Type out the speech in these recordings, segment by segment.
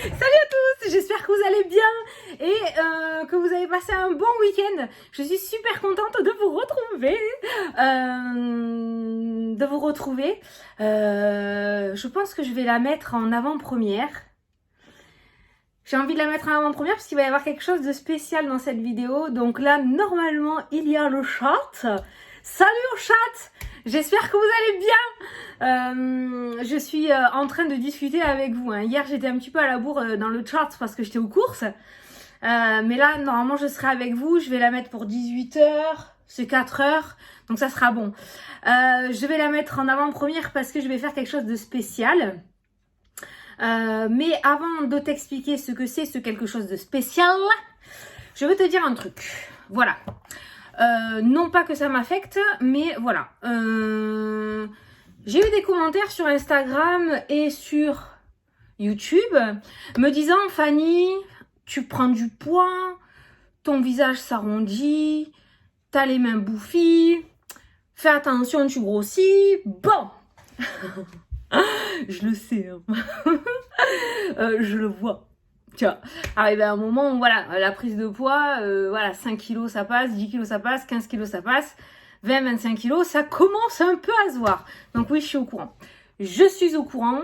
Salut à tous, j'espère que vous allez bien et que vous avez passé un bon week-end. Je suis super contente de vous retrouver. Je pense que je vais la mettre en avant-première. J'ai envie de la mettre en avant-première parce qu'il va y avoir quelque chose de spécial dans cette vidéo. Donc là, normalement, il y a le chat. Salut au chat! J'espère que vous allez bien. Je suis en train de discuter avec vous. Hier, j'étais un petit peu à la bourre dans le chat parce que j'étais aux courses. Mais là, normalement, je serai avec vous. Je vais la mettre pour 18 h. C'est 4 h. Donc ça sera bon. Je vais la mettre en avant-première parce que je vais faire quelque chose de spécial. Mais avant de t'expliquer ce que c'est ce quelque chose de spécial, je veux te dire un truc. Voilà. Non pas que ça m'affecte, mais voilà. J'ai eu des commentaires sur Instagram et sur YouTube me disant « Fanny, tu prends du poids, ton visage s'arrondit, t'as les mains bouffies, fais attention, tu grossis. » Bon, je le sais, hein. Je le vois. Tu vois, arrivé à un moment où, voilà, la prise de poids, voilà, 5 kilos ça passe, 10 kilos ça passe, 15 kilos ça passe, 20, 25 kilos, ça commence un peu à se voir. Donc oui, je suis au courant. Je suis au courant.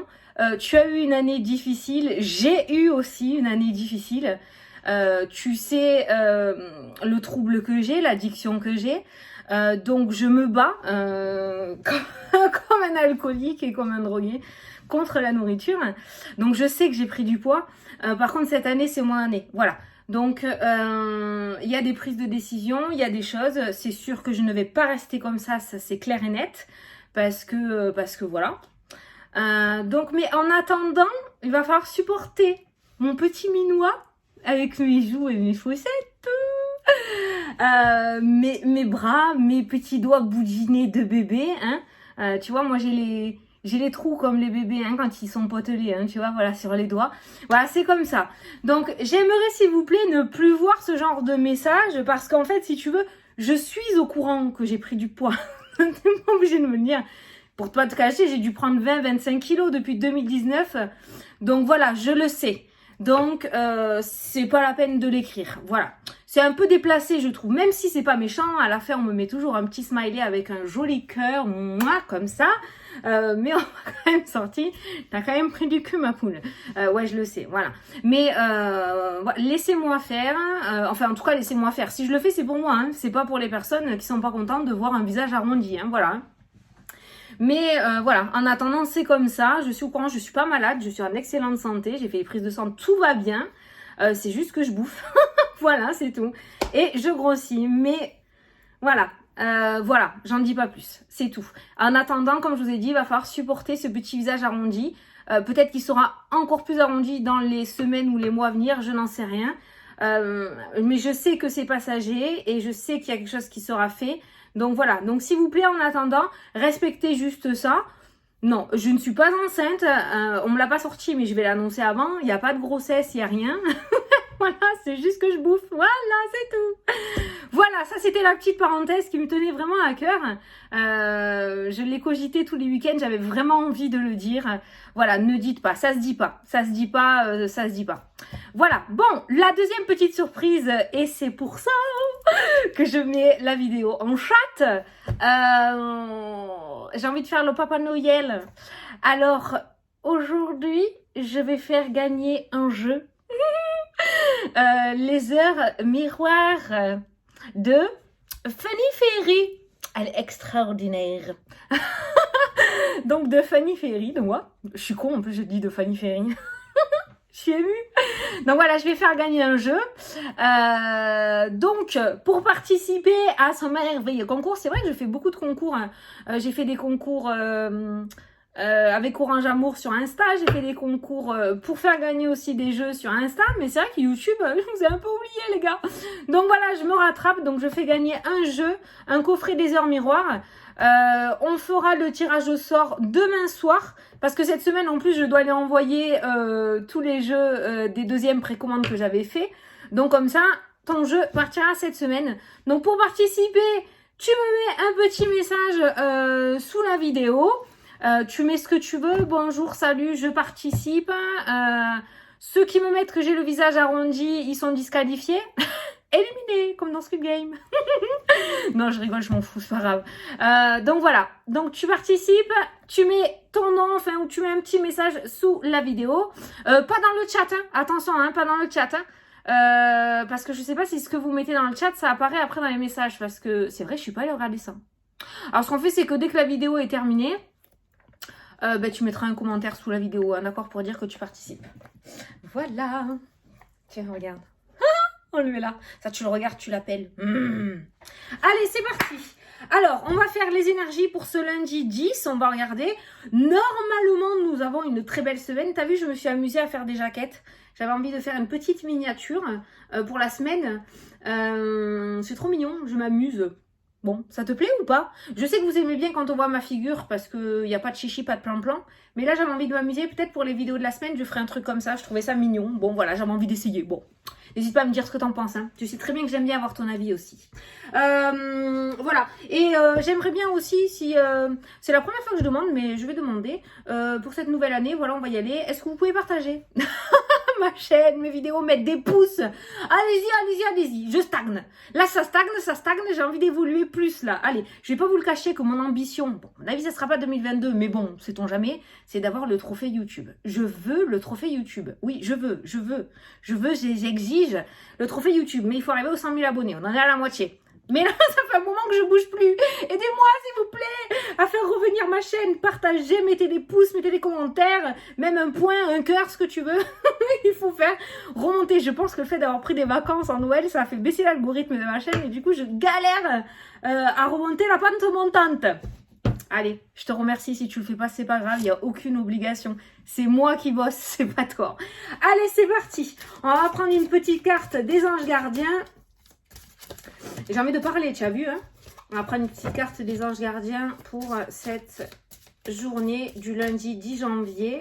Tu as eu une année difficile. J'ai eu aussi une année difficile. Tu sais le trouble que j'ai, l'addiction que j'ai. Donc je me bats comme un alcoolique et comme un drogué contre la nourriture. Donc je sais que j'ai pris du poids. Par contre cette année c'est mon année. Voilà. Donc il y a des prises de décision, il y a des choses. C'est sûr que je ne vais pas rester comme ça c'est clair et net. Parce que voilà. Donc mais en attendant, il va falloir supporter mon petit minois avec mes joues et mes chaussettes. Mes bras, mes petits doigts boudinés de bébé, hein. Tu vois, moi j'ai les trous comme les bébés, hein, quand ils sont potelés, hein, tu vois, voilà, sur les doigts. Voilà, c'est comme ça. Donc, j'aimerais, s'il vous plaît, ne plus voir ce genre de message, parce qu'en fait, si tu veux, je suis au courant que j'ai pris du poids. T'es pas obligé de me le dire. Pour pas te cacher, j'ai dû prendre 20-25 kilos depuis 2019. Donc voilà, je le sais. Donc, c'est pas la peine de l'écrire. Voilà. C'est un peu déplacé, je trouve. Même si c'est pas méchant, à la fin, on me met toujours un petit smiley avec un joli cœur, moi, comme ça. Mais on va quand même sortir. T'as quand même pris du cul, ma poule. Ouais, je le sais, voilà. Mais laissez-moi faire. Enfin, en tout cas, laissez-moi faire. Si je le fais, c'est pour moi. Hein. C'est pas pour les personnes qui sont pas contentes de voir un visage arrondi. Hein, voilà. Mais voilà, en attendant, c'est comme ça. Je suis au courant, je suis pas malade, je suis en excellente santé. J'ai fait les prises de sang, tout va bien. C'est juste que je bouffe. Voilà, c'est tout. Et je grossis. Mais voilà, voilà, j'en dis pas plus. C'est tout. En attendant, comme je vous ai dit, il va falloir supporter ce petit visage arrondi. Peut-être qu'il sera encore plus arrondi dans les semaines ou les mois à venir, je n'en sais rien. Mais je sais que c'est passager et je sais qu'il y a quelque chose qui sera fait. Donc voilà, donc s'il vous plaît, en attendant, respectez juste ça. Non, je ne suis pas enceinte, on me l'a pas sorti, mais je vais l'annoncer avant. Il n'y a pas de grossesse, il n'y a rien. Voilà, c'est juste que je bouffe. Voilà, c'est tout. Voilà, ça c'était la petite parenthèse qui me tenait vraiment à cœur. Je l'ai cogité tous les week-ends, j'avais vraiment envie de le dire. Voilà, ne dites pas, ça se dit pas. Ça se dit pas, ça se dit pas. Voilà, bon, la deuxième petite surprise, et c'est pour ça que je mets la vidéo en chat. J'ai envie de faire le Papa Noël. Alors, aujourd'hui, je vais faire gagner un jeu. Les heures miroirs de Fanny Ferry. Elle est extraordinaire. Donc de Fanny Ferry, de moi. Je suis con, en plus je dis de Fanny Ferry. Je suis émue. Donc voilà, je vais faire gagner un jeu. Donc, pour participer à ce merveilleux concours, c'est vrai que je fais beaucoup de concours. Hein. J'ai fait des concours avec Orange Amour sur Insta. J'ai fait des concours pour faire gagner aussi des jeux sur Insta. Mais c'est vrai que YouTube, je vous ai un peu oublié, les gars. Donc voilà, je me rattrape. Donc je fais gagner un jeu, un coffret des heures miroirs. On fera le tirage au sort demain soir. Parce que cette semaine, en plus, je dois aller envoyer tous les jeux des deuxièmes précommandes que j'avais fait. Donc comme ça, ton jeu partira cette semaine. Donc pour participer, tu me mets un petit message sous la vidéo. Tu mets ce que tu veux. Bonjour, salut, je participe. Ceux qui me mettent que j'ai le visage arrondi, ils sont disqualifiés. Éliminés, comme dans Squid Game. Non, je rigole, je m'en fous, c'est pas grave. Donc voilà, donc tu participes, tu mets ton nom, enfin, ou tu mets un petit message sous la vidéo. Pas dans le chat, hein. Attention, hein, pas dans le chat. Hein. Parce que je sais pas si ce que vous mettez dans le chat, ça apparaît après dans les messages. Parce que c'est vrai, je suis pas allée regarder ça. Alors ce qu'on fait, c'est que dès que la vidéo est terminée, tu mettras un commentaire sous la vidéo, hein, d'accord, pour dire que tu participes. Voilà. Tiens, regarde. On le met là. Ça, tu le regardes, tu l'appelles. Allez, c'est parti. Alors, on va faire les énergies pour ce lundi 10. On va regarder. Normalement, nous avons une très belle semaine. T'as vu, je me suis amusée à faire des jaquettes. J'avais envie de faire une petite miniature pour la semaine. C'est trop mignon. Je m'amuse. Bon, ça te plaît ou pas? Je sais que vous aimez bien quand on voit ma figure parce qu'il n'y a pas de chichi, pas de plan-plan. Mais là, j'avais envie de m'amuser. Peut-être pour les vidéos de la semaine, je ferai un truc comme ça. Je trouvais ça mignon. Bon, voilà, j'avais envie d'essayer. Bon, n'hésite pas à me dire ce que t'en penses. Hein. Tu sais très bien que j'aime bien avoir ton avis aussi. Voilà. Et j'aimerais bien aussi, si... c'est la première fois que je demande, mais je vais demander. Pour cette nouvelle année, voilà, on va y aller. Est-ce que vous pouvez partager ma chaîne, mes vidéos, mettre des pouces? Allez-y, allez-y, allez-y. Je stagne. Là, ça stagne. J'ai envie d'évoluer plus, là. Allez, je vais pas vous le cacher que mon ambition, bon, à mon avis, ça sera pas 2022, mais bon, sait-on jamais, c'est d'avoir le trophée YouTube. Je veux le trophée YouTube. Oui, j'exige le trophée YouTube. Mais il faut arriver aux 100 000 abonnés. On en est à la moitié. Mais là, ça fait un moment que je bouge plus. Aidez-moi, s'il vous plaît, à faire revenir ma chaîne. Partagez, mettez des pouces, mettez des commentaires, même un point, un cœur, ce que tu veux. Il faut faire remonter. Je pense que le fait d'avoir pris des vacances en Noël, ça a fait baisser l'algorithme de ma chaîne. Et du coup, je galère à remonter la pente montante. Allez, je te remercie. Si tu le fais pas, c'est pas grave. Il n'y a aucune obligation. C'est moi qui bosse, c'est pas toi. Allez, c'est parti. On va prendre une petite carte des anges gardiens. J'ai envie de parler, tu as vu, hein? On va prendre une petite carte des anges gardiens pour cette journée du lundi 10 janvier.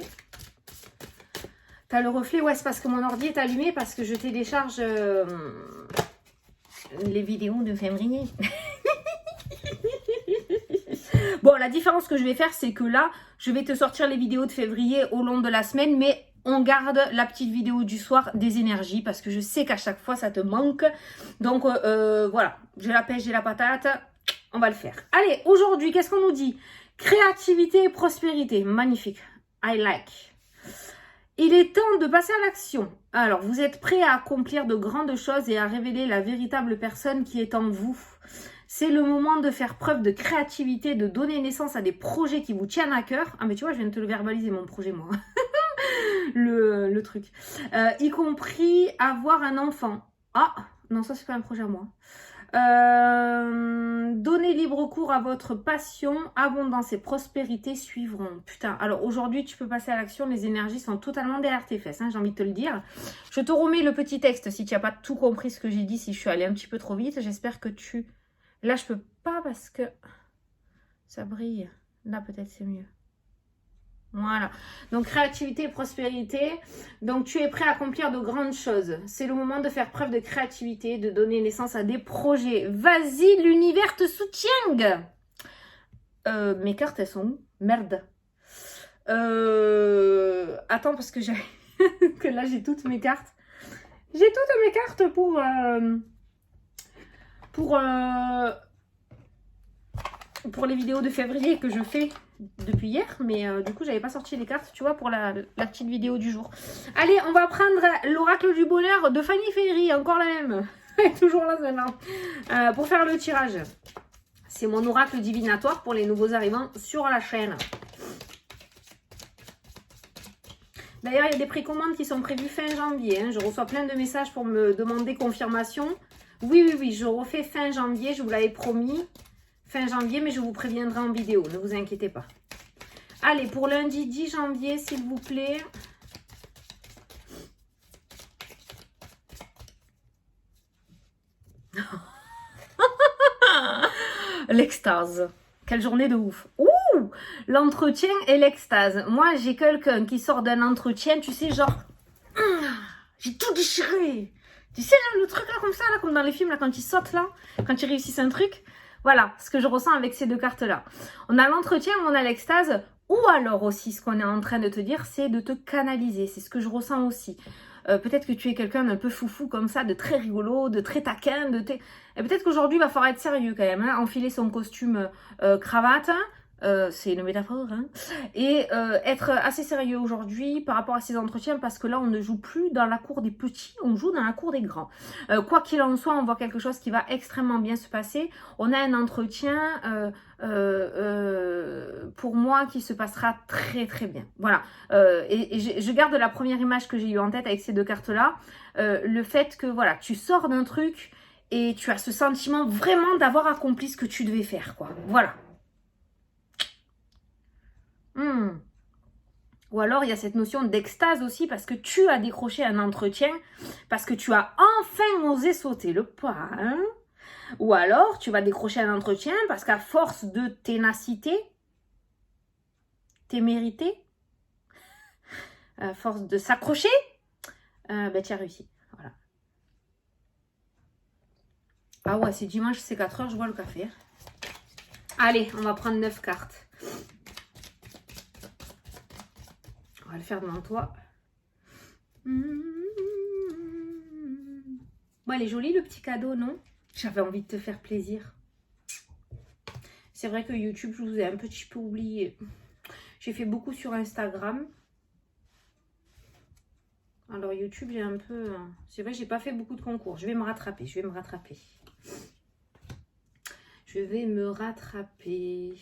T'as le reflet? Ouais, c'est parce que mon ordi est allumé, parce que je télécharge les vidéos de février. Bon, la différence que je vais faire, c'est que là, je vais te sortir les vidéos de février au long de la semaine, mais on garde la petite vidéo du soir des énergies parce que je sais qu'à chaque fois, ça te manque. Donc, voilà, j'ai la pêche, j'ai la patate, on va le faire. Allez, aujourd'hui, qu'est-ce qu'on nous dit? Créativité et prospérité, magnifique, I like. Il est temps de passer à l'action. Alors, vous êtes prêts à accomplir de grandes choses et à révéler la véritable personne qui est en vous. C'est le moment de faire preuve de créativité, de donner naissance à des projets qui vous tiennent à cœur. Ah, mais tu vois, je viens de te le verbaliser, mon projet, moi. le truc. Y compris avoir un enfant. Ah, non, ça, c'est pas un projet à moi. Donnez libre cours à votre passion, abondance et prospérité suivront. Putain, alors aujourd'hui tu peux passer à l'action, les énergies sont totalement derrière tes fesses, hein, j'ai envie de te le dire. Je te remets le petit texte si tu n'as pas tout compris ce que j'ai dit, si je suis allée un petit peu trop vite. J'espère que tu... Là je peux pas parce que ça brille. Là peut-être c'est mieux. Voilà, donc créativité et prospérité. Donc tu es prêt à accomplir de grandes choses. C'est le moment de faire preuve de créativité, de donner naissance à des projets. Vas-y, l'univers te soutient. Mes cartes, elles sont où? Merde. Attends, parce que j'ai que là j'ai toutes mes cartes. J'ai toutes mes cartes pour les vidéos de février que je fais depuis hier, mais du coup j'avais pas sorti les cartes, tu vois, pour la petite vidéo du jour. Allez, on va prendre l'oracle du bonheur de Fanny Ferry, encore la même. Toujours là celle-là, pour faire le tirage. C'est mon oracle divinatoire pour les nouveaux arrivants sur la chaîne. D'ailleurs, il y a des précommandes qui sont prévues fin janvier, hein. Je reçois plein de messages pour me demander confirmation. Oui, je refais fin janvier, je vous l'avais promis. Fin janvier, mais je vous préviendrai en vidéo, ne vous inquiétez pas. Allez, pour lundi 10 janvier, s'il vous plaît. L'extase. Quelle journée de ouf. Ouh, l'entretien et l'extase. Moi, j'ai quelqu'un qui sort d'un entretien, tu sais, genre... j'ai tout déchiré. Tu sais, là, le truc là, comme ça, là, comme dans les films, là, quand ils sautent, là, quand ils réussissent un truc... Voilà ce que je ressens avec ces deux cartes-là. On a l'entretien, on a l'extase. Ou alors aussi, ce qu'on est en train de te dire, c'est de te canaliser. C'est ce que je ressens aussi. Peut-être que tu es quelqu'un d'un peu foufou comme ça, de très rigolo, de très taquin. Et peut-être qu'aujourd'hui, il va falloir être sérieux quand même. Hein, enfiler son costume cravate. C'est une métaphore, hein, et être assez sérieux aujourd'hui par rapport à ces entretiens parce que là on ne joue plus dans la cour des petits, on joue dans la cour des grands. Quoi qu'il en soit, on voit quelque chose qui va extrêmement bien se passer. On a un entretien pour moi qui se passera très très bien. Voilà, et je garde la première image que j'ai eue en tête avec ces deux cartes là, le fait que voilà, tu sors d'un truc et tu as ce sentiment vraiment d'avoir accompli ce que tu devais faire, quoi. Voilà. Ou alors il y a cette notion d'extase aussi parce que tu as décroché un entretien, parce que tu as enfin osé sauter le pas. Hein. Ou alors tu vas décrocher un entretien parce qu'à force de ténacité, témérité, à force de s'accrocher, ben, tu as réussi. Voilà. Ah ouais, c'est dimanche, c'est 4 heures, je bois le café. Allez, on va prendre 9 cartes. On va le faire devant toi. Bon, elle est jolie le petit cadeau, non? J'avais envie de te faire plaisir. C'est vrai que YouTube, je vous ai un petit peu oublié. J'ai fait beaucoup sur Instagram. Alors YouTube, j'ai un peu... C'est vrai, j'ai pas fait beaucoup de concours. Je vais me rattraper, je vais me rattraper. Je vais me rattraper.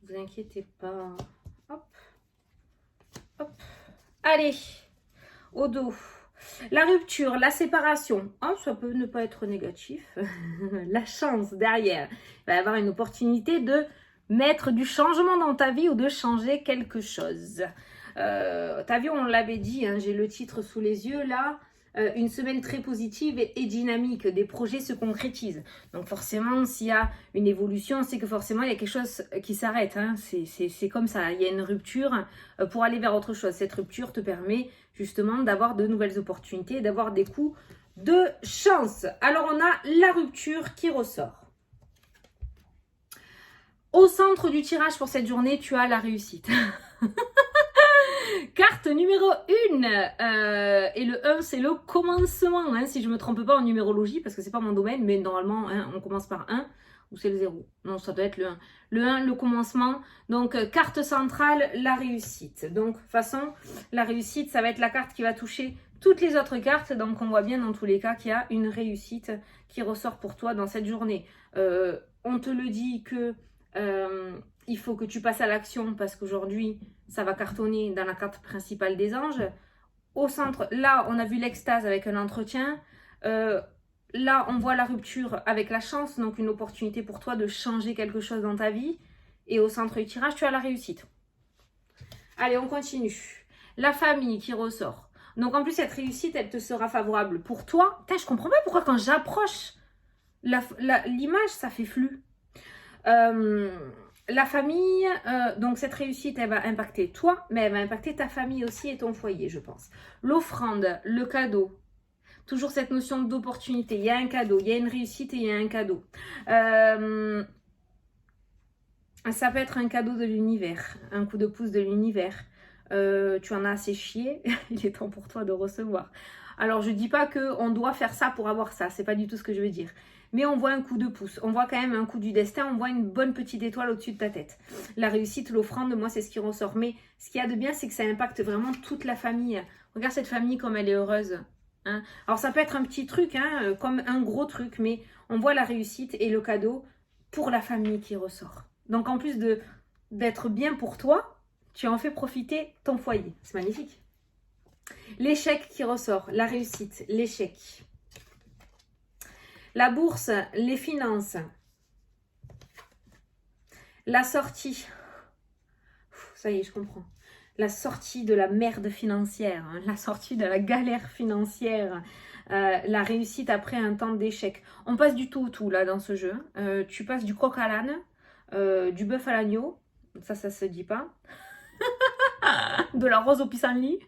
Ne vous inquiétez pas. Hop. Hop. Allez, au dos. La rupture, la séparation. Oh, ça peut ne pas être négatif. La chance derrière. Il va y avoir une opportunité de mettre du changement dans ta vie ou de changer quelque chose. T'as vu, on l'avait dit, hein, j'ai le titre sous les yeux là. Une semaine très positive et dynamique, des projets se concrétisent. Donc forcément, s'il y a une évolution, c'est que forcément, il y a quelque chose qui s'arrête. Hein. C'est comme ça, il y a une rupture pour aller vers autre chose. Cette rupture te permet justement d'avoir de nouvelles opportunités, d'avoir des coups de chance. Alors, on a la rupture qui ressort. Au centre du tirage pour cette journée, tu as la réussite. Carte numéro 1, et le 1 c'est le commencement, hein, si je ne me trompe pas en numérologie, parce que c'est pas mon domaine, mais normalement hein, on commence par 1, ou c'est le 0, non ça doit être le 1. Le 1, le commencement, donc carte centrale, la réussite. Donc de toute façon, la réussite ça va être la carte qui va toucher toutes les autres cartes, donc on voit bien dans tous les cas qu'il y a une réussite qui ressort pour toi dans cette journée. On te le dit que... il faut que tu passes à l'action parce qu'aujourd'hui, ça va cartonner dans la carte principale des anges. Au centre, là, on a vu l'extase avec un entretien. Là, on voit la rupture avec la chance, donc une opportunité pour toi de changer quelque chose dans ta vie. Et au centre du tirage, tu as la réussite. Allez, on continue. La famille qui ressort. Donc, en plus, cette réussite, elle te sera favorable pour toi. Putain, je comprends pas pourquoi quand j'approche l'image, ça fait flou. La famille, donc cette réussite, elle va impacter toi, mais elle va impacter ta famille aussi et ton foyer, je pense. L'offrande, le cadeau, toujours cette notion d'opportunité. Il y a un cadeau, il y a une réussite et il y a un cadeau. Ça peut être un cadeau de l'univers, un coup de pouce de l'univers. Tu en as assez chié, il est temps pour toi de recevoir. Alors, je ne dis pas qu'on doit faire ça pour avoir ça, c'est pas du tout ce que je veux dire. Mais on voit un coup de pouce, on voit quand même un coup du destin, on voit une bonne petite étoile au-dessus de ta tête. La réussite, l'offrande, moi, c'est ce qui ressort. Mais ce qu'il y a de bien, c'est que ça impacte vraiment toute la famille. Regarde cette famille comme elle est heureuse. Hein. Alors, ça peut être un petit truc, hein, comme un gros truc, mais on voit la réussite et le cadeau pour la famille qui ressort. Donc, en plus d'être bien pour toi, tu en fais profiter ton foyer. C'est magnifique. L'échec qui ressort, la réussite, l'échec. La bourse, les finances. La sortie. Ça y est, je comprends. La sortie de la merde financière, hein, la sortie de la galère financière, la réussite après un temps d'échec. On passe du tout au tout là dans ce jeu. Tu passes du coq à l'âne, du bœuf à l'agneau. Ça se dit pas. de la rose au pissenlit,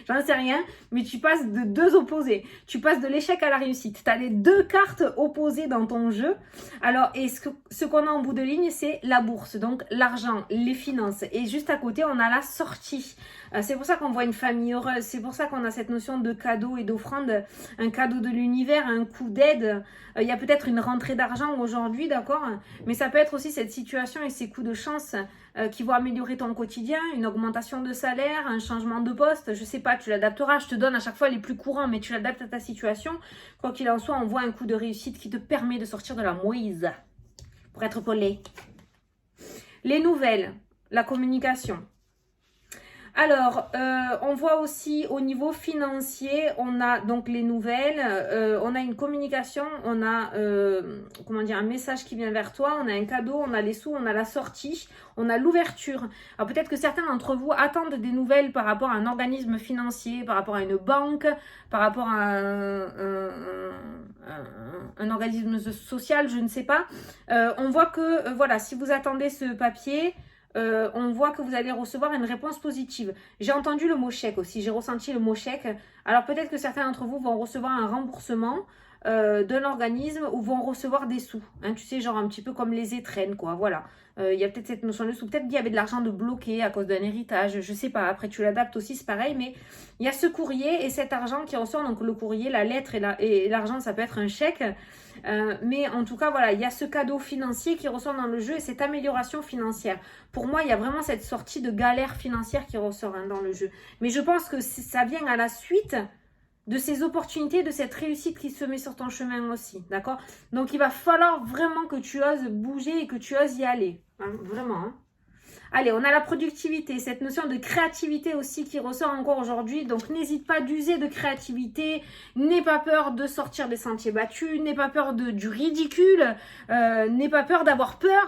j'en sais rien, mais tu passes de deux opposés. Tu passes de l'échec à la réussite. Tu as les deux cartes opposées dans ton jeu. Alors, et ce qu'on a en bout de ligne, c'est la bourse, donc l'argent, les finances. Et juste à côté, on a la sortie. C'est pour ça qu'on voit une famille heureuse, c'est pour ça qu'on a cette notion de cadeau et d'offrande, un cadeau de l'univers, un coup d'aide. Il y a peut-être une rentrée d'argent aujourd'hui, d'accord? Mais ça peut être aussi cette situation et ces coups de chance qui vont améliorer ton quotidien, une augmentation de salaire, un changement de poste, je sais pas, tu l'adapteras, je te donne à chaque fois les plus courants, mais tu l'adaptes à ta situation. Quoi qu'il en soit, on voit un coup de réussite qui te permet de sortir de la mouise, pour être poli. Les nouvelles, la communication. Alors, on voit aussi au niveau financier, on a donc les nouvelles, on a une communication, on a comment dire, un message qui vient vers toi, on a un cadeau, on a les sous, on a la sortie, on a l'ouverture. Alors peut-être que certains d'entre vous attendent des nouvelles par rapport à un organisme financier, par rapport à une banque, par rapport à un organisme social, je ne sais pas. On voit que, voilà, si vous attendez ce papier... on voit que vous allez recevoir une réponse positive. J'ai entendu le mot chèque aussi, j'ai ressenti le mot chèque. Alors peut-être que certains d'entre vous vont recevoir un remboursement d'un organisme ou vont recevoir des sous. Hein, tu sais, genre un petit peu comme les étrennes, quoi. Voilà. Il y a peut-être cette notion de sous. Peut-être qu'il y avait de l'argent de bloqué à cause d'un héritage. Je sais pas. Après, tu l'adaptes aussi, c'est pareil. Mais il y a ce courrier et cet argent qui ressort. Donc le courrier, la lettre et l'argent, ça peut être un chèque. Mais en tout cas, voilà, il y a ce cadeau financier qui ressort dans le jeu et cette amélioration financière. Pour moi, il y a vraiment cette sortie de galère financière qui ressort dans le jeu. Mais je pense que ça vient à la suite de ces opportunités, de cette réussite qui se met sur ton chemin aussi, d'accord? Donc, il va falloir vraiment que tu oses bouger et que tu oses y aller, hein, vraiment, hein. Allez, on a la productivité, cette notion de créativité aussi qui ressort encore aujourd'hui. Donc, n'hésite pas d'user de créativité. N'aie pas peur de sortir des sentiers battus. N'aie pas peur du ridicule. N'aie pas peur d'avoir peur.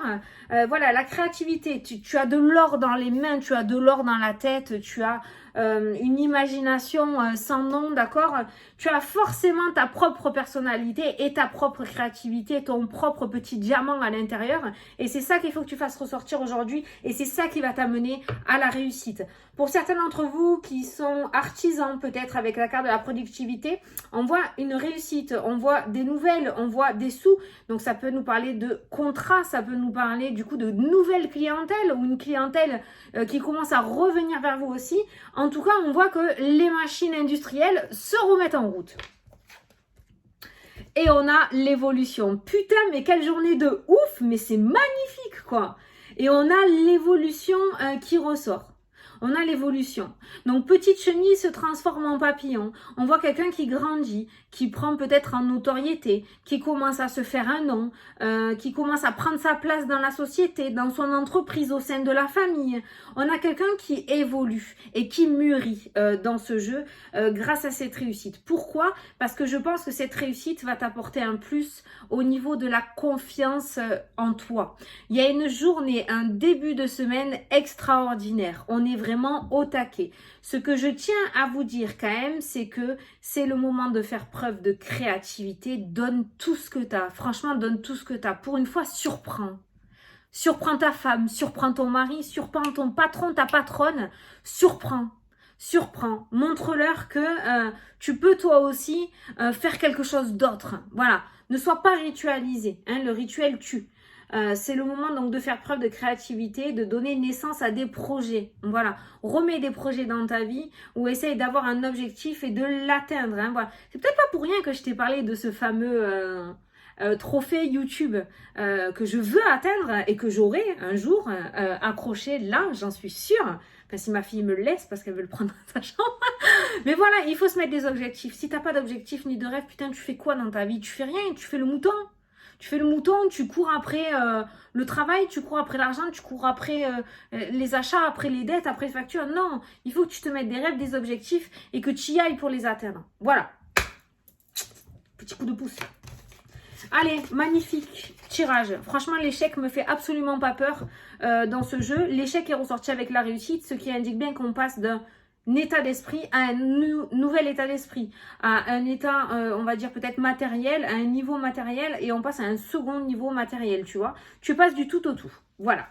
Voilà, la créativité. Tu as de l'or dans les mains, tu as de l'or dans la tête, tu as une imagination sans nom, d'accord? Tu as forcément ta propre personnalité et ta propre créativité, ton propre petit diamant à l'intérieur. Et c'est ça qu'il faut que tu fasses ressortir aujourd'hui. Et c'est ça qui va t'amener à la réussite. Pour certains d'entre vous qui sont artisans, peut-être avec la carte de la productivité, on voit une réussite, on voit des nouvelles, on voit des sous. Donc ça peut nous parler de contrats, ça peut nous parler du coup de nouvelles clientèles ou une clientèle qui commence à revenir vers vous aussi. En tout cas, on voit que les machines industrielles se remettent en route. Et on a l'évolution. Putain, mais quelle journée de ouf, mais c'est magnifique, quoi. Et on a l'évolution qui ressort. On a l'évolution. Donc, petite chenille se transforme en papillon. On voit quelqu'un qui grandit, qui prend peut-être en notoriété, qui commence à se faire un nom, qui commence à prendre sa place dans la société, dans son entreprise, au sein de la famille. On a quelqu'un qui évolue et qui mûrit dans ce jeu grâce à cette réussite. Pourquoi? Parce que je pense que cette réussite va t'apporter un plus au niveau de la confiance en toi. Il y a une journée, un début de semaine extraordinaire. On est vraiment au taquet. Ce que je tiens à vous dire quand même, c'est que c'est le moment de faire preuve de créativité. Donne tout ce que tu as. Franchement, donne tout ce que tu as. Pour une fois, surprends. Surprends ta femme, surprends ton mari, surprends ton patron, ta patronne. Surprends. Surprends. Montre-leur que tu peux toi aussi faire quelque chose d'autre. Voilà. Ne sois pas ritualisé. Hein, le rituel tue. C'est le moment donc de faire preuve de créativité, de donner naissance à des projets. Voilà, remets des projets dans ta vie ou essaye d'avoir un objectif et de l'atteindre. Hein, voilà. C'est peut-être pas pour rien que je t'ai parlé de ce fameux trophée YouTube que je veux atteindre et que j'aurai un jour accroché là, j'en suis sûre. Enfin, si ma fille me le laisse parce qu'elle veut le prendre dans sa chambre. Mais voilà, il faut se mettre des objectifs. Si t'as pas d'objectif ni de rêve, putain, tu fais quoi dans ta vie? Tu fais rien, tu fais le mouton. Tu fais le mouton, tu cours après le travail, tu cours après l'argent, tu cours après les achats, après les dettes, après les factures. Non, il faut que tu te mettes des rêves, des objectifs et que tu y ailles pour les atteindre. Voilà. Petit coup de pouce. Allez, magnifique tirage. Franchement, l'échec me fait absolument pas peur dans ce jeu. L'échec est ressorti avec la réussite, ce qui indique bien qu'on passe d'un état d'esprit à un nouvel état d'esprit, à un état, on va dire peut-être matériel, à un niveau matériel, et on passe à un second niveau matériel, tu vois. Tu passes du tout au tout, voilà.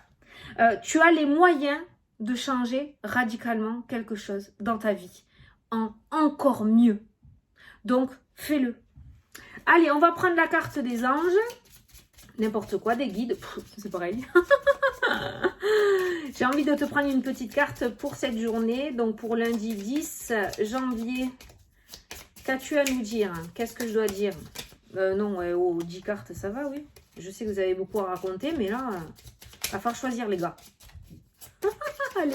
Tu as les moyens de changer radicalement quelque chose dans ta vie en encore mieux. Donc, fais-le. Allez, on va prendre la carte des anges. N'importe quoi, des guides, c'est pareil. J'ai envie de te prendre une petite carte pour cette journée. Donc, pour lundi 10 janvier, qu'as-tu à nous dire? Qu'est-ce que je dois dire? Non, 10 cartes, ça va, oui. Je sais que vous avez beaucoup à raconter, mais là, va falloir choisir, les gars. Allez,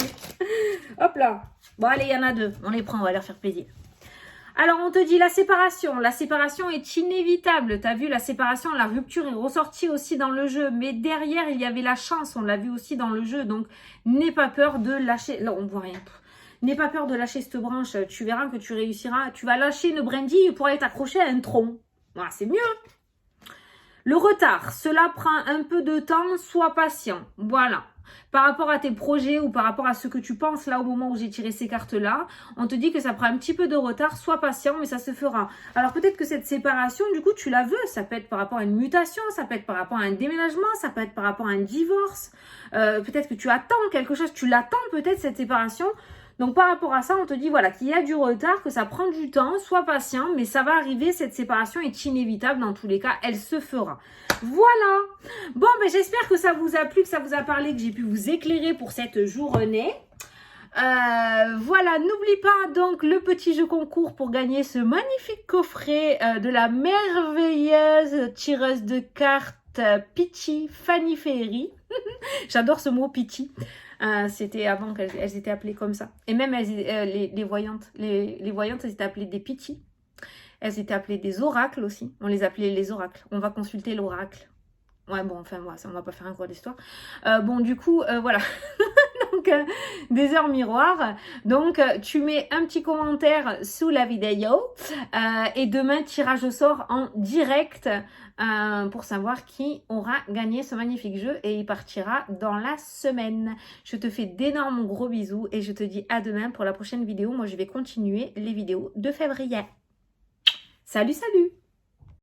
hop là. Bon, allez, il y en a 2. On les prend, on va leur faire plaisir. Alors, on te dit la séparation. La séparation est inévitable. Tu as vu, la séparation, la rupture est ressortie aussi dans le jeu. Mais derrière, il y avait la chance. On l'a vu aussi dans le jeu. Donc, n'aie pas peur de lâcher... Là, on ne voit rien. N'aie pas peur de lâcher cette branche. Tu verras que tu réussiras. Tu vas lâcher une brindille pour aller t'accrocher à un tronc. Voilà, c'est mieux. Le retard, cela prend un peu de temps. Sois patient. Voilà. Par rapport à tes projets ou par rapport à ce que tu penses là au moment où j'ai tiré ces cartes-là, on te dit que ça prend un petit peu de retard, sois patient, mais ça se fera. Alors peut-être que cette séparation, du coup, tu la veux. Ça peut être par rapport à une mutation, ça peut être par rapport à un déménagement, ça peut être par rapport à un divorce. Peut-être que tu attends quelque chose, tu l'attends peut-être cette séparation. Donc par rapport à ça, on te dit voilà qu'il y a du retard, que ça prend du temps, sois patient, mais ça va arriver, cette séparation est inévitable dans tous les cas, elle se fera. Voilà. Bon, ben j'espère que ça vous a plu, que ça vous a parlé, que j'ai pu vous éclairer pour cette journée. Voilà, n'oublie pas donc le petit jeu concours pour gagner ce magnifique coffret de la merveilleuse tireuse de cartes Pitchy Fanny Ferry. J'adore ce mot Pitchy. C'était avant qu'elles étaient appelées comme ça. Et même les voyantes, les voyantes, elles étaient appelées des Pitchy. Elles étaient appelées des oracles aussi. On les appelait les oracles. On va consulter l'oracle. Ouais, bon, enfin, voilà, ça, on va pas faire un cours d'histoire. Bon, du coup, voilà. Donc, des heures miroirs. Donc, tu mets un petit commentaire sous la vidéo. Et demain, tirage au sort en direct pour savoir qui aura gagné ce magnifique jeu. Et il partira dans la semaine. Je te fais d'énormes gros bisous et je te dis à demain pour la prochaine vidéo. Moi, je vais continuer les vidéos de février. Salut, salut!